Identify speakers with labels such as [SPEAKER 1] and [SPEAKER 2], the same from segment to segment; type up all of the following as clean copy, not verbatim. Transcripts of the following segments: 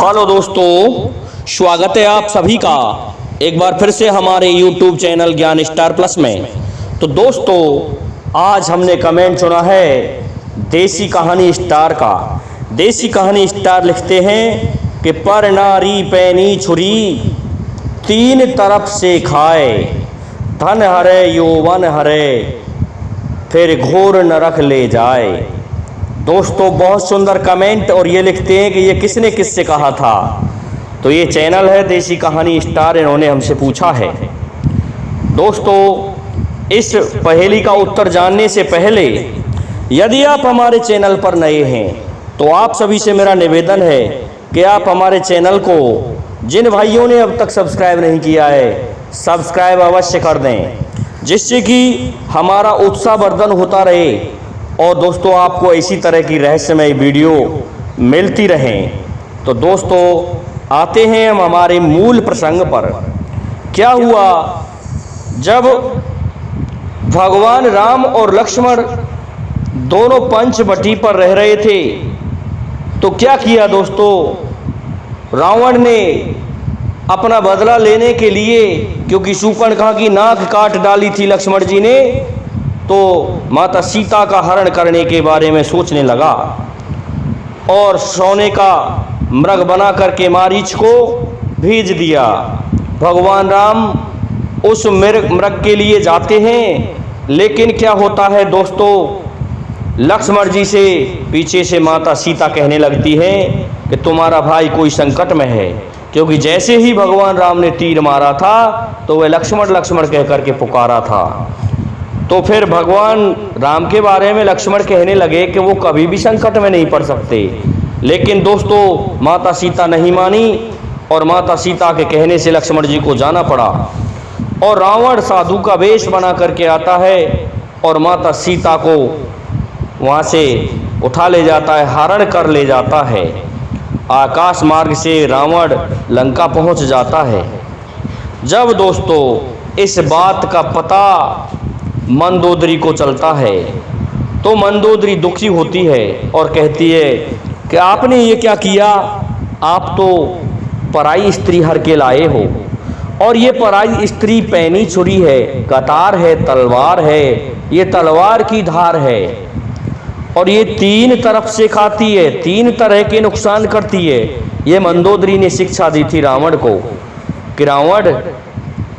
[SPEAKER 1] Hello दोस्तों, स्वागत है आप सभी का एक बार फिर से हमारे YouTube चैनल ज्ञान स्टार प्लस में। तो दोस्तों, आज हमने कमेंट चुना है देसी कहानी स्टार का। देसी कहानी स्टार लिखते हैं कि पर नारी पैनी छुरी तीन तरफ से खाए, धन हरे यौवन हरे फिर घोर नरक ले जाए। दोस्तों, बहुत सुंदर कमेंट। और ये लिखते हैं कि ये किसने किससे कहा था। तो ये चैनल है देसी कहानी स्टार, इन्होंने हमसे पूछा है। दोस्तों, इस पहेली का उत्तर जानने से पहले यदि आप हमारे चैनल पर नए हैं तो आप सभी से मेरा निवेदन है कि आप हमारे चैनल को, जिन भाइयों ने अब तक सब्सक्राइब नहीं किया है, सब्सक्राइब अवश्य कर दें, जिससे कि हमारा उत्साहवर्धन होता रहे और दोस्तों आपको इसी तरह की रहस्यमय वीडियो मिलती रहें। तो दोस्तों, आते हैं हम हमारे मूल प्रसंग पर। क्या हुआ जब भगवान राम और लक्ष्मण दोनों पंचवटी पर रह रहे थे तो क्या किया दोस्तों, रावण ने अपना बदला लेने के लिए, क्योंकि शूर्पणखा की नाक काट डाली थी लक्ष्मण जी ने, तो माता सीता का हरण करने के बारे में सोचने लगा और सोने का मृग बना करके मारीच को भेज दिया। भगवान राम उस मृग के लिए जाते हैं, लेकिन क्या होता है दोस्तों, लक्ष्मण जी से पीछे से माता सीता कहने लगती है कि तुम्हारा भाई कोई संकट में है, क्योंकि जैसे ही भगवान राम ने तीर मारा था तो वह लक्ष्मण लक्ष्मण कह करके पुकारा था। तो फिर भगवान राम के बारे में लक्ष्मण कहने लगे कि वो कभी भी संकट में नहीं पड़ सकते। लेकिन दोस्तों, माता सीता नहीं मानी और माता सीता के कहने से लक्ष्मण जी को जाना पड़ा और रावण साधु का वेश बना करके आता है और माता सीता को वहाँ से उठा ले जाता है, हरण कर ले जाता है। आकाश मार्ग से रावण लंका पहुँच जाता है। जब दोस्तों इस बात का पता मंदोदरी को चलता है तो मंदोदरी दुखी होती है और कहती है कि आपने ये क्या किया, आप तो पराई स्त्री हर के लाए हो और ये पराई स्त्री पैनी छुरी है, कतार है, तलवार है, ये तलवार की धार है और ये तीन तरफ से खाती है, तीन तरह के नुकसान करती है। ये मंदोदरी ने शिक्षा दी थी रावण को कि रावण,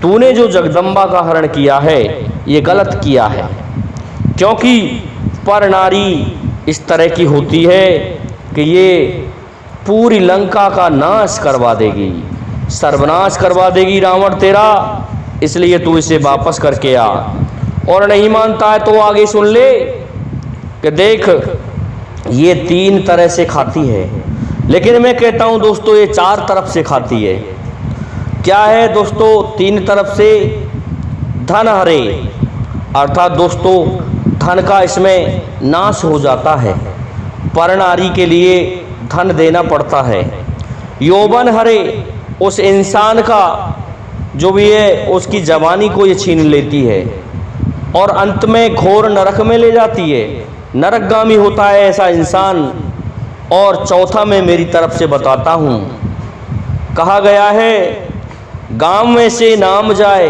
[SPEAKER 1] तूने जो जगदम्बा का हरण किया है ये गलत किया है, क्योंकि पर नारी इस तरह की होती है कि ये पूरी लंका का नाश करवा देगी, सर्वनाश करवा देगी रावण तेरा, इसलिए तू इसे वापस करके आ। और नहीं मानता है तो आगे सुन ले कि देख, ये तीन तरह से खाती है, लेकिन मैं कहता हूँ दोस्तों ये चार तरफ से खाती है। क्या है दोस्तों तीन तरफ से? धन हरे, अर्थात दोस्तों धन का इसमें नाश हो जाता है, पर नारी के लिए धन देना पड़ता है। यौवन हरे, उस इंसान का जो भी है उसकी जवानी को ये छीन लेती है और अंत में घोर नरक में ले जाती है, नरकगामी होता है ऐसा इंसान। और चौथा मैं मेरी तरफ से बताता हूँ, कहा गया है गांव में से नाम जाए,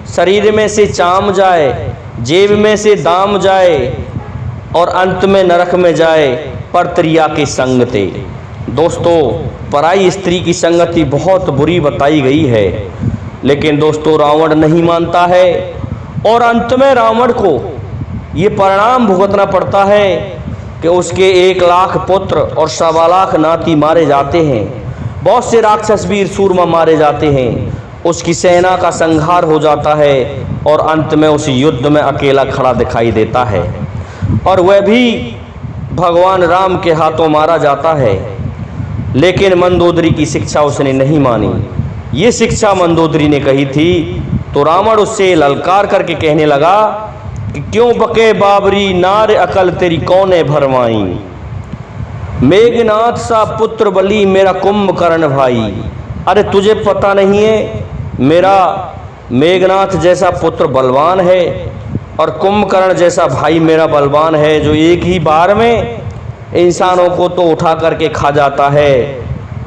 [SPEAKER 1] शरीर में से चाम जाए, जेब में से दाम जाए और अंत में नरक में जाए परत्रिया की संगति। दोस्तों, पराई स्त्री की संगति बहुत बुरी बताई गई है, लेकिन दोस्तों रावण नहीं मानता है और अंत में रावण को ये परिणाम भुगतना पड़ता है कि उसके 1 लाख पुत्र और 1.25 लाख नाती मारे जाते हैं, बहुत से राक्षस वीर सूरमा मारे जाते हैं, उसकी सेना का संहार हो जाता है और अंत में उस युद्ध में अकेला खड़ा दिखाई देता है और वह भी भगवान राम के हाथों मारा जाता है। लेकिन मंदोदरी की शिक्षा उसने नहीं मानी। ये शिक्षा मंदोदरी ने कही थी तो रावण उससे ललकार करके कहने लगा कि क्यों बके बाबरी, नार अकल तेरी कौने भरमाई, मेघनाथ सा पुत्र बली मेरा कुंभकर्ण भाई। अरे तुझे पता नहीं है, मेरा मेघनाथ जैसा पुत्र बलवान है और कुंभकर्ण जैसा भाई मेरा बलवान है, जो एक ही बार में इंसानों को तो उठा करके खा जाता है,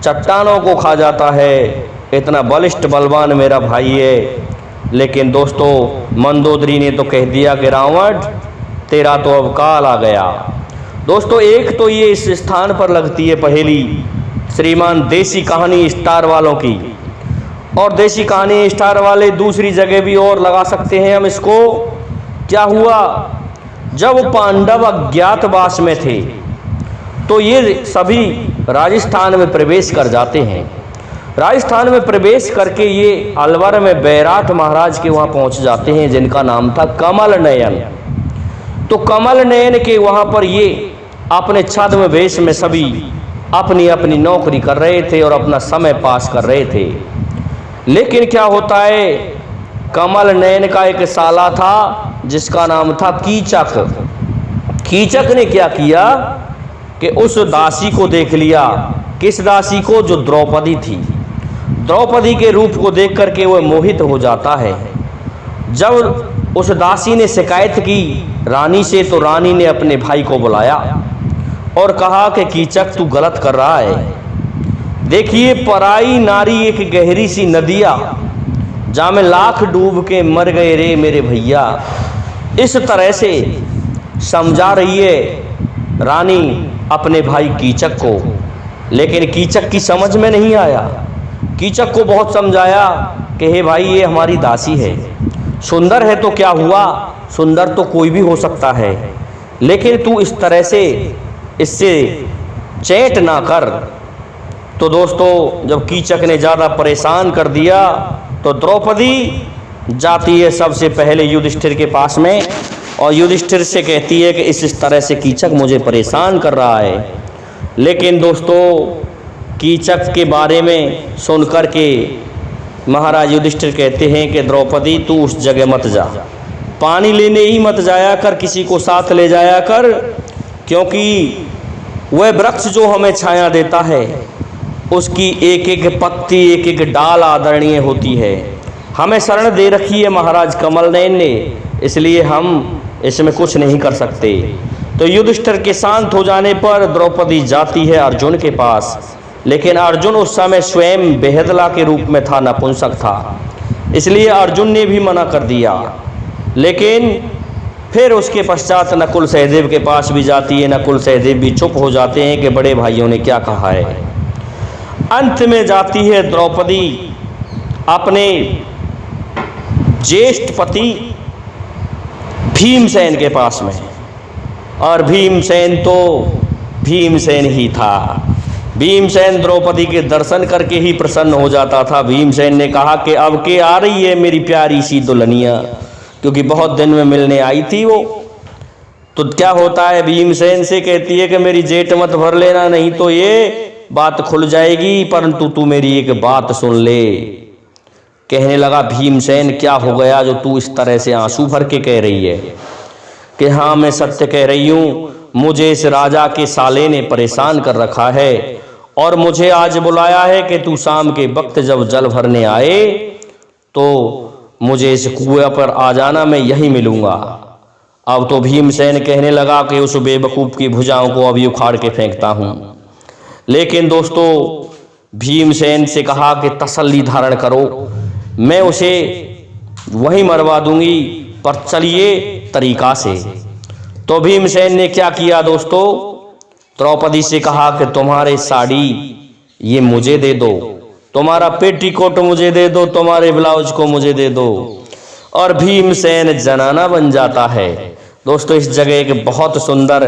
[SPEAKER 1] चट्टानों को खा जाता है, इतना बलिष्ठ बलवान मेरा भाई है। लेकिन दोस्तों मंदोदरी ने तो कह दिया कि रावण तेरा तो अब काल आ गया। दोस्तों एक तो ये इस स्थान पर लगती है पहेली श्रीमान देसी कहानी स्टार वालों की, और देसी कहानी स्टार वाले दूसरी जगह भी और लगा सकते हैं हम इसको। क्या हुआ, जब पांडव अज्ञातवास में थे तो ये सभी राजस्थान में प्रवेश कर जाते हैं। राजस्थान में प्रवेश करके ये अलवर में बैराट महाराज के वहाँ पहुँच जाते हैं, जिनका नाम था कमल नयन। तो कमल नयन के वहाँ पर ये अपने छद्म वेश में सभी अपनी अपनी नौकरी कर रहे थे और अपना समय पास कर रहे थे। लेकिन क्या होता है, कमल नयन का एक साला था जिसका नाम था कीचक। कीचक ने क्या किया कि उस दासी को देख लिया। किस दासी को? जो द्रौपदी थी। द्रौपदी के रूप को देख करके वह मोहित हो जाता है। जब उस दासी ने शिकायत की रानी से, तो रानी ने अपने भाई को बुलाया और कहा कि कीचक तू गलत कर रहा है। देखिए पराई नारी एक गहरी सी नदिया, जहाँ में लाख डूब के मर गए रे मेरे भैया। इस तरह से समझा रही है रानी अपने भाई कीचक को। लेकिन कीचक की समझ में नहीं आया। कीचक को बहुत समझाया कि हे भाई ये हमारी दासी है, सुंदर है तो क्या हुआ, सुंदर तो कोई भी हो सकता है, लेकिन तू इस तरह से इससे चैट ना कर। तो दोस्तों जब कीचक ने ज़्यादा परेशान कर दिया तो द्रौपदी जाती है सबसे पहले युधिष्ठिर के पास में और युधिष्ठिर से कहती है कि इस तरह से कीचक मुझे परेशान कर रहा है। लेकिन दोस्तों कीचक के बारे में सुनकर के महाराज युधिष्ठिर कहते हैं कि द्रौपदी तू उस जगह मत जा, पानी लेने ही मत जाया कर, किसी को साथ ले जाया कर, क्योंकि वह वृक्ष जो हमें छाया देता है उसकी एक एक पत्ती एक एक डाल आदरणीय होती है। हमें शरण दे रखी है महाराज कमल नयन ने, इसलिए हम इसमें कुछ नहीं कर सकते। तो युधिष्ठिर के शांत हो जाने पर द्रौपदी जाती है अर्जुन के पास। लेकिन अर्जुन उस समय स्वयं बेहदला के रूप में था, नपुंसक था, इसलिए अर्जुन ने भी मना कर दिया। लेकिन फिर उसके पश्चात नकुल सहदेव के पास भी जाती है। नकुल सहदेव भी चुप हो जाते हैं कि बड़े भाइयों ने क्या कहा है। अंत में जाती है द्रौपदी अपने ज्येष्ठ पति भीमसेन के पास में, और भीमसेन तो भीमसेन ही था। भीमसेन द्रौपदी के दर्शन करके ही प्रसन्न हो जाता था। भीमसेन ने कहा कि अब के आ रही है मेरी प्यारी सी दुल्हनिया, क्योंकि बहुत दिन में मिलने आई थी वो। तो क्या होता है, भीमसेन से कहती है कि मेरी जेठ मत भर लेना, नहीं तो ये बात खुल जाएगी, परंतु तू मेरी एक बात सुन ले। कहने लगा भीमसेन क्या हो गया जो तू इस तरह से आंसू भर के कह रही है? कि हाँ मैं सत्य कह रही हूँ, मुझे इस राजा के साले ने परेशान कर रखा है और मुझे आज बुलाया है कि तू शाम के वक्त जब जल भरने आए तो मुझे इस कुएं पर आ जाना, मैं यही मिलूंगा। अब तो भीमसेन कहने लगा कि उस बेवकूफ़ की भुजाओं को अभी उखाड़ के फेंकता हूँ। लेकिन दोस्तों भीमसेन से कहा कि तसल्ली धारण करो, मैं उसे वहीं मरवा दूंगी, पर चलिए तरीका से। तो भीमसेन ने क्या किया दोस्तों, द्रौपदी से कहा कि तुम्हारे साड़ी ये मुझे दे दो, तुम्हारा पेटीकोट मुझे दे दो, तुम्हारे ब्लाउज को मुझे दे दो। और भीमसेन जनाना बन जाता है। दोस्तों इस जगह एक बहुत सुंदर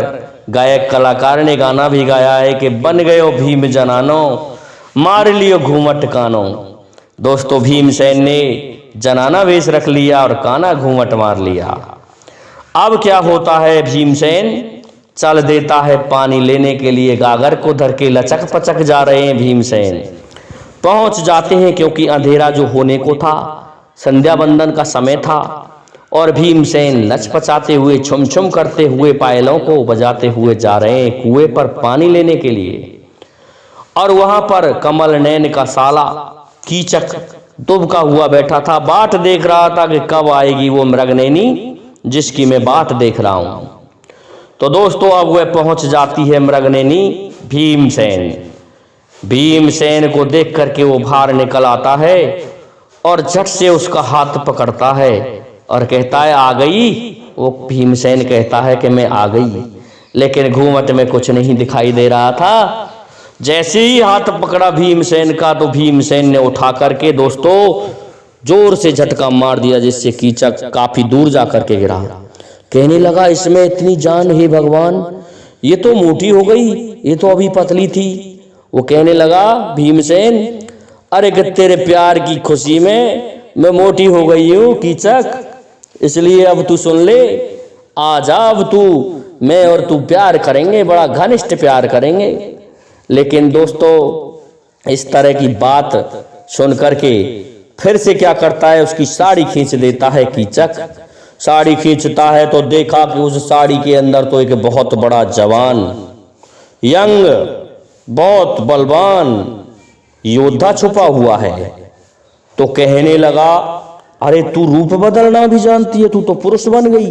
[SPEAKER 1] गायक कलाकार ने गाना भी गाया है कि बन गयो भीम जनानो, मार लियो घूमट कानो। दोस्तों भीमसेन ने जनाना वेश रख लिया और काना घूमट मार लिया। अब क्या होता है, भीमसेन चल देता है पानी लेने के लिए, गागर को धर के लचक पचक जा रहे हैं भीमसेन। पहुंच जाते हैं क्योंकि अंधेरा जो होने को था, संध्या बंदन का समय था, और भीमसेन लचपचाते हुए छुम छुम करते हुए पायलों को बजाते हुए जा रहे हैं कुएं पर पानी लेने के लिए। और वहां पर कमल नयन का साला कीचक दुबका हुआ बैठा था, बाट देख रहा था कि कब आएगी वो मृगनयनी जिसकी मैं बात देख रहा हूं। तो दोस्तों अब वह पहुंच जाती है मृगनयनी भीमसेन भीमसेन को देख करके वो बाहर निकल आता है और झट से उसका हाथ पकड़ता है और कहता है आ गई। वो भीमसेन कहता है कि मैं आ गई, लेकिन घूमट में कुछ नहीं दिखाई दे रहा था। जैसे ही हाथ पकड़ा भीमसेन का तो भीमसेन ने उठा करके दोस्तों जोर से झटका मार दिया, जिससे कीचक काफी दूर जा करके गिरा। कहने लगा इसमें इतनी जान है भगवान, ये तो मोटी हो गई, ये तो अभी पतली थी। वो कहने लगा भीमसेन अरे कि तेरे प्यार की खुशी में मैं मोटी हो गई हूँ कीचक, इसलिए अब तू सुन ले, आज अब तू मैं और तू प्यार करेंगे, बड़ा घनिष्ठ प्यार करेंगे। लेकिन दोस्तों इस तरह की बात सुन करके फिर से क्या करता है, उसकी साड़ी खींच देता है कीचक। साड़ी खींचता है तो देखा कि उस साड़ी के अंदर तो एक बहुत बड़ा जवान यंग बहुत बलवान योद्धा छुपा हुआ है। तो कहने लगा अरे तू रूप बदलना भी जानती है, तू तो पुरुष बन गई।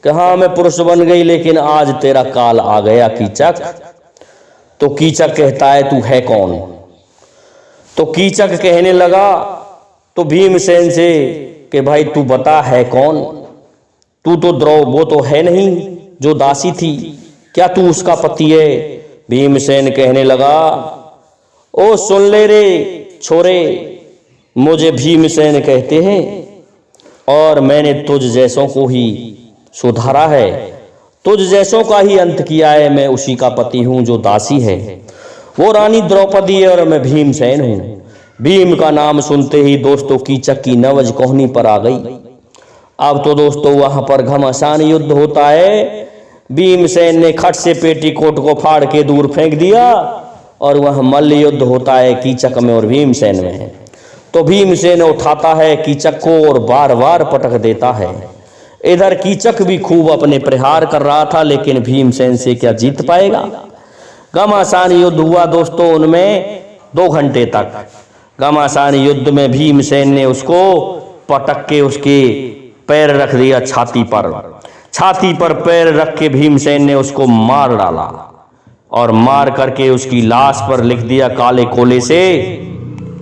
[SPEAKER 1] कि हाँ मैं पुरुष बन गई, लेकिन आज तेरा काल आ गया कीचक। तो कीचक कहता है तू है कौन। तो कीचक कहने लगा तो भीमसेन से कि भाई तू बता है कौन, तू तो द्रौपदी वो तो है नहीं जो दासी थी, क्या तू उसका पति है। भीमसेन कहने लगा ओ सुन ले रे छोरे, मुझे भीमसेन कहते हैं और मैंने तुझ जैसों को ही सुधारा है, तुझ जैसों का ही अंत किया है। मैं उसी का पति हूं जो दासी है, वो रानी द्रौपदी है और मैं भीमसेन हूं। भीम का नाम सुनते ही दोस्तों कीचक की नवज कोहनी पर आ गई। अब तो दोस्तों वहां पर घमासान युद्ध होता है। भीमसेन ने खट से पेटीकोट को फाड़ के दूर फेंक दिया और वह मल्ल युद्ध होता है कीचक में और भीमसेन में। तो भीमसेन उठाता है कीचक को और बार बार पटक देता है। इधर कीचक भी खूब अपने प्रहार कर रहा था, लेकिन भीमसेन से क्या जीत पाएगा। घमासान युद्ध हुआ दोस्तों उनमें 2 घंटे तक। घमासान युद्ध में भीमसेन ने उसको पटक के उसके पैर रख दिया छाती पर। छाती पर पैर रख के भीमसेन ने उसको मार डाला और मार करके उसकी लाश पर लिख दिया काले कोले से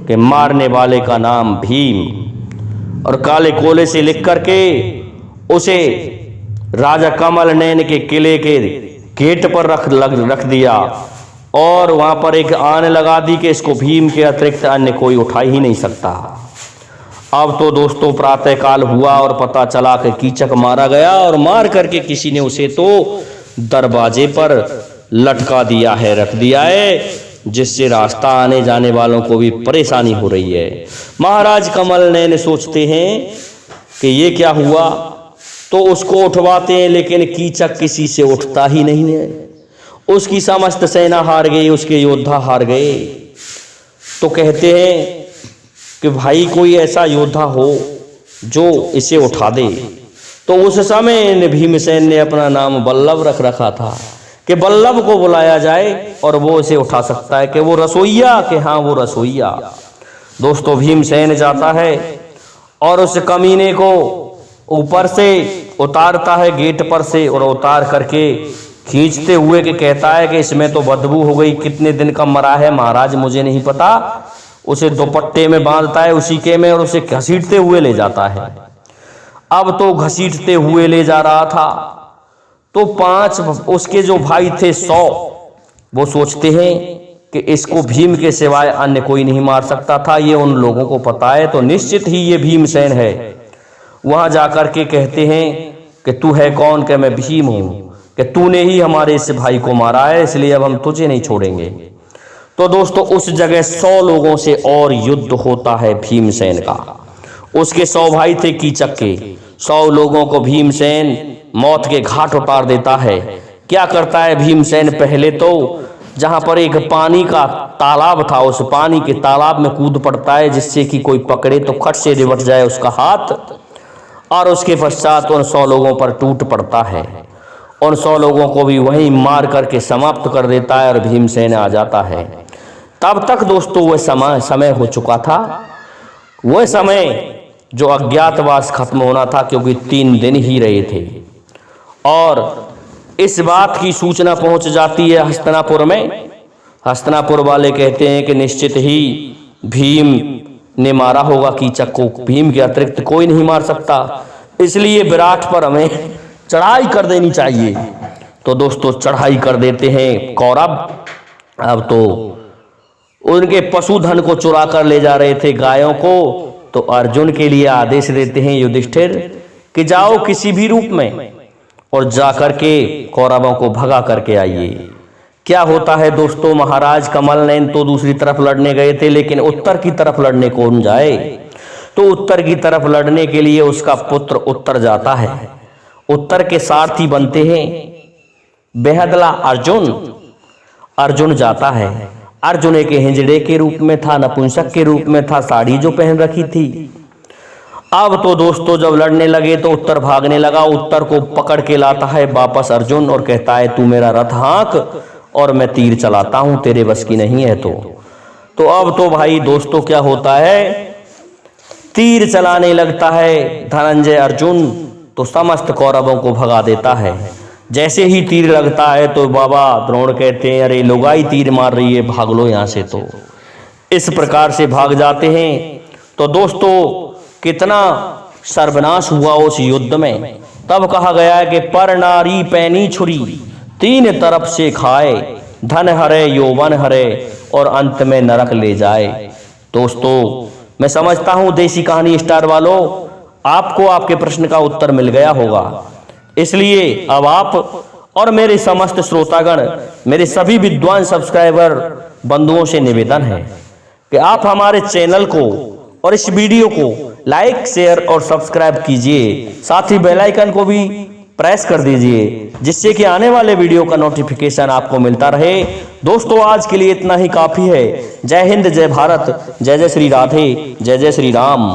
[SPEAKER 1] कि मारने वाले का नाम भीम। और काले कोले से लिख करके उसे राजा कमल नैन के किले के गेट पर रख दिया और वहां पर एक आन लगा दी कि इसको भीम के अतिरिक्त अन्य कोई उठा ही नहीं सकता। अब तो दोस्तों प्रातः काल हुआ और पता चला कि कीचक मारा गया और मार करके किसी ने उसे तो दरवाजे पर लटका दिया है, रख दिया है, जिससे रास्ता आने जाने वालों को भी परेशानी हो रही है। महाराज कमल नैन सोचते हैं कि ये क्या हुआ, तो उसको उठवाते हैं, लेकिन कीचक किसी से उठता ही नहीं है। उसकी समस्त सेना हार गई, उसके योद्धा हार गए। तो कहते हैं कि भाई कोई ऐसा योद्धा हो जो इसे उठा दे। तो उस समय भीमसेन ने अपना नाम बल्लभ रख रखा था कि बल्लभ को बुलाया जाए और वो इसे उठा सकता है, कि वो रसोईया, कि हाँ वो रसोईया। दोस्तों भीमसेन जाता है और उस कमीने को ऊपर से उतारता है गेट पर से, और उतार करके खींचते हुए कि कहता है कि इसमें तो बदबू हो गई, कितने दिन का मरा है महाराज मुझे नहीं पता। उसे दुपट्टे में बांधता है उसी के में और उसे घसीटते हुए ले जाता है। अब तो घसीटते हुए ले जा रहा था तो 5 उसके जो भाई थे 100 वो सोचते हैं कि इसको भीम के सिवाय अन्य कोई नहीं मार सकता था, ये उन लोगों को पता है, तो निश्चित ही ये भीमसेन है। वहां जाकर के कहते हैं कि तू है कौन, कि मैं भीम हूं, कि तूने ही हमारे इस भाई को मारा है, इसलिए अब हम तुझे नहीं छोड़ेंगे। तो दोस्तों उस जगह 100 लोगों से और युद्ध होता है भीमसेन का। उसके 100 भाई थे कीचक के, 100 लोगों को भीमसेन मौत के घाट उतार देता है। क्या करता है भीमसेन, पहले तो जहां पर एक पानी का तालाब था उस पानी के तालाब में कूद पड़ता है, जिससे कि कोई पकड़े तो खट से रिवट जाए उसका हाथ, और उसके पश्चात उन 100 लोगों पर टूट पड़ता है। उन 100 लोगों को भी वहीं मार करके समाप्त कर देता है और भीमसेन आ जाता है। तब तक दोस्तों वह समय हो चुका था, वह समय जो अज्ञातवास खत्म होना था, क्योंकि 3 दिन ही रहे थे। और इस बात की सूचना पहुंच जाती है हस्तिनापुर में। हस्तिनापुर वाले कहते हैं कि निश्चित ही भीम ने मारा होगा कीचक को, भीम के अतिरिक्त कोई नहीं मार सकता, इसलिए विराट पर हमें चढ़ाई कर देनी चाहिए। तो दोस्तों चढ़ाई कर देते हैं कौरव। अब तो उनके पशुधन को चुरा कर ले जा रहे थे, गायों को, तो अर्जुन के लिए आदेश देते हैं युधिष्ठिर कि जाओ किसी भी रूप में और जाकर के कौरवों को भगा करके आइए। क्या होता है दोस्तों, महाराज कमल नयन तो दूसरी तरफ लड़ने गए थे, लेकिन उत्तर की तरफ लड़ने कौन जाए? तो उत्तर की तरफ लड़ने के लिए उसका पुत्र उत्तर जाता है। उत्तर के सारथी बनते हैं बेहदला अर्जुन। अर्जुन जाता है। अर्जुन एक हिंजड़े के रूप में था, नपुंसक के रूप में था, साड़ी जो पहन रखी थी। अब तो दोस्तों जब लड़ने लगे तो उत्तर भागने लगा। उत्तर को पकड़ के लाता है वापस अर्जुन और कहता है तू मेरा रथ हाँक और मैं तीर चलाता हूं, तेरे बस की नहीं है। तो अब तो भाई दोस्तों क्या होता है, तीर चलाने लगता है धनंजय अर्जुन, तो समस्त कौरवों को भगा देता है। जैसे ही तीर लगता है तो बाबा द्रोण कहते हैं अरे लोगाई तीर मार रही है, भाग लो यहां से। तो इस प्रकार से भाग जाते हैं। तो दोस्तों कितना सर्वनाश हुआ उस युद्ध में। तब कहा गया है कि पर नारी पैनी छुरी, तीन तरफ से खाए, धन हरे यौवन हरे और अंत में नरक ले जाए। दोस्तों मैं समझता हूं देसी कहानी स्टार वालों, आपको आपके प्रश्न का उत्तर मिल गया होगा। इसलिए अब आप और मेरे समस्त श्रोतागण, मेरे सभी विद्वान सब्सक्राइबर बंधुओं से निवेदन है कि आप हमारे चैनल को और इस वीडियो को लाइक, शेयर और सब्सक्राइब कीजिए। साथ ही बेल आइकन को भी प्रेस कर दीजिए, जिससे कि आने वाले वीडियो का नोटिफिकेशन आपको मिलता रहे। दोस्तों आज के लिए इतना ही काफी है। जय हिंद, जय भारत, जय जय श्री राधे, जय जय श्री राम।